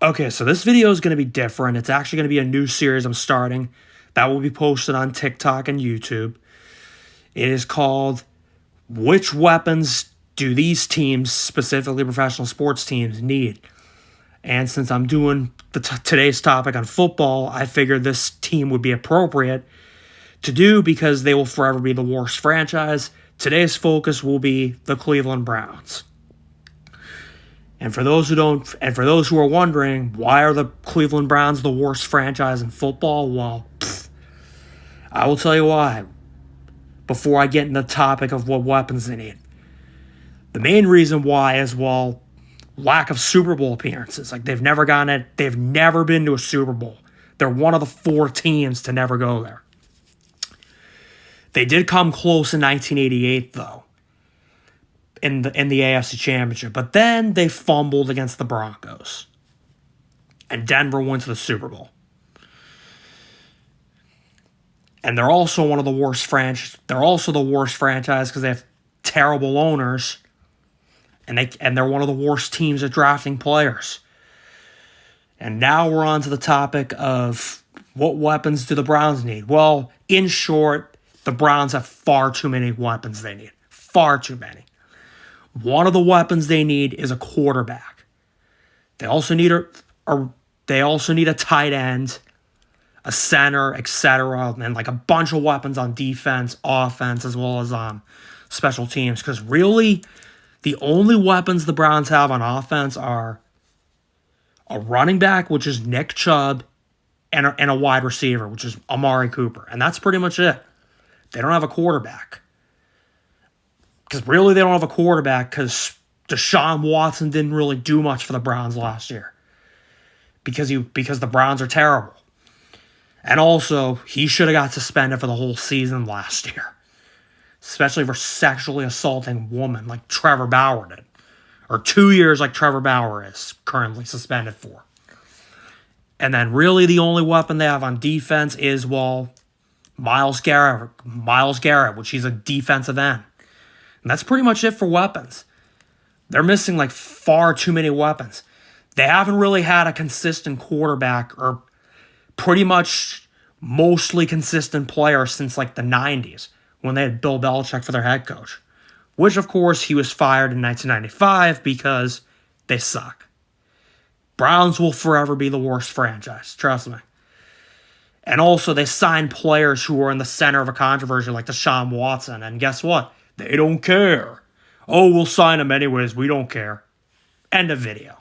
Okay, so this video is going to be different. It's actually going to be a new series I'm starting that will be posted on TikTok and YouTube. It is called Which Weapons Do These Teams, specifically professional sports teams, need? And since I'm doing today's topic on football, I figured this team would be appropriate to do because they will forever be the worst franchise. Today's focus will be the Cleveland Browns. And for those who are wondering, why are the Cleveland Browns the worst franchise in football? Well, I will tell you why. Before I get into the topic of what weapons they need. The main reason why is, well, lack of Super Bowl appearances. Like, they've never been to a Super Bowl. They're one of the 4 teams to never go there. They did come close in 1988, though, in the AFC Championship. But then they fumbled against the Broncos. And Denver went to the Super Bowl. And they're also one of the worst franchise. They're also the worst franchise because they have terrible owners. And they're one of the worst teams at drafting players. And now we're on to the topic of what weapons do the Browns need? Well, in short, the Browns have far too many weapons they need. Far too many. One of the weapons they need is a quarterback. They also need a tight end, a center, etc., and like a bunch of weapons on defense, offense, as well as special teams. Because really, the only weapons the Browns have on offense are a running back, which is Nick Chubb, and a wide receiver, which is Amari Cooper. And that's pretty much it. They don't have a quarterback. Because really, they don't have a quarterback because Deshaun Watson didn't really do much for the Browns last year. Because the Browns are terrible. And also, he should have got suspended for the whole season last year. Especially for sexually assaulting a woman like Trevor Bauer did. Or 2 years like Trevor Bauer is currently suspended for. And then really the only weapon they have on defense is, well, Myles Garrett, which he's a defensive end. And that's pretty much it for weapons. They're missing like far too many weapons. They haven't really had a consistent quarterback or pretty much mostly consistent player since like the 90s when they had Bill Belichick for their head coach. Which, of course, he was fired in 1995 because they suck. Browns will forever be the worst franchise, trust me. And also, they signed players who were in the center of a controversy like Deshaun Watson. And guess what? They don't care. Oh, we'll sign him anyways. We don't care. End of video.